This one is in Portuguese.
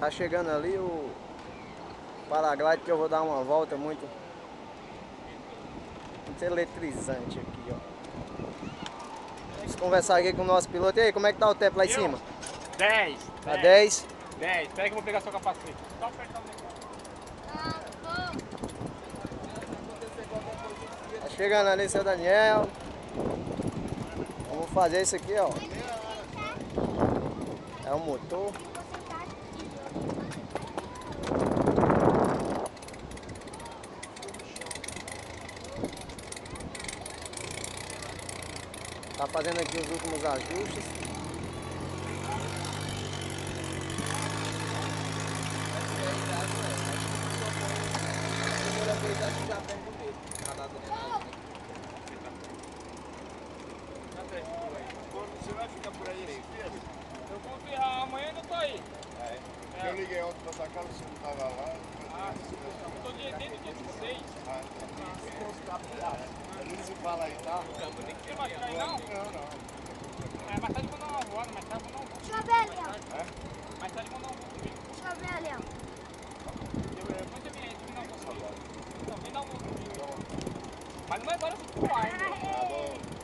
Tá chegando ali o paraglide que eu vou dar uma volta muito eletrizante aqui, ó. Vamos conversar aqui com o nosso piloto. E aí, como é que tá o tempo lá em cima? 10. Tá 10? 10. Espera que eu vou pegar seu capacete. Só apertar o negócio. Tá chegando ali seu Daniel. Vamos fazer isso aqui, ó. É o motor. Tá fazendo aqui os últimos ajustes. Você vai ficar por aí esse dia? Eu vou ver, amanhã eu não tô aí. Eu liguei ontem pra sua casa, você não estava lá. Eu tô desde o dia 16. Não se fala aí, tá? Você vai ficar aí não? Não. Mais tarde eu vou dar uma voada, mais tarde eu vou dar um voo. Deixa eu ver, Leão. Mais tarde eu vou dar um voo comigo. Deixa eu ver, Leão. Depois você vem aí, você me dá um voo comigo. Não, vem dar um voo comigo. Mas não vai embora se tu for, hein? Tá bom.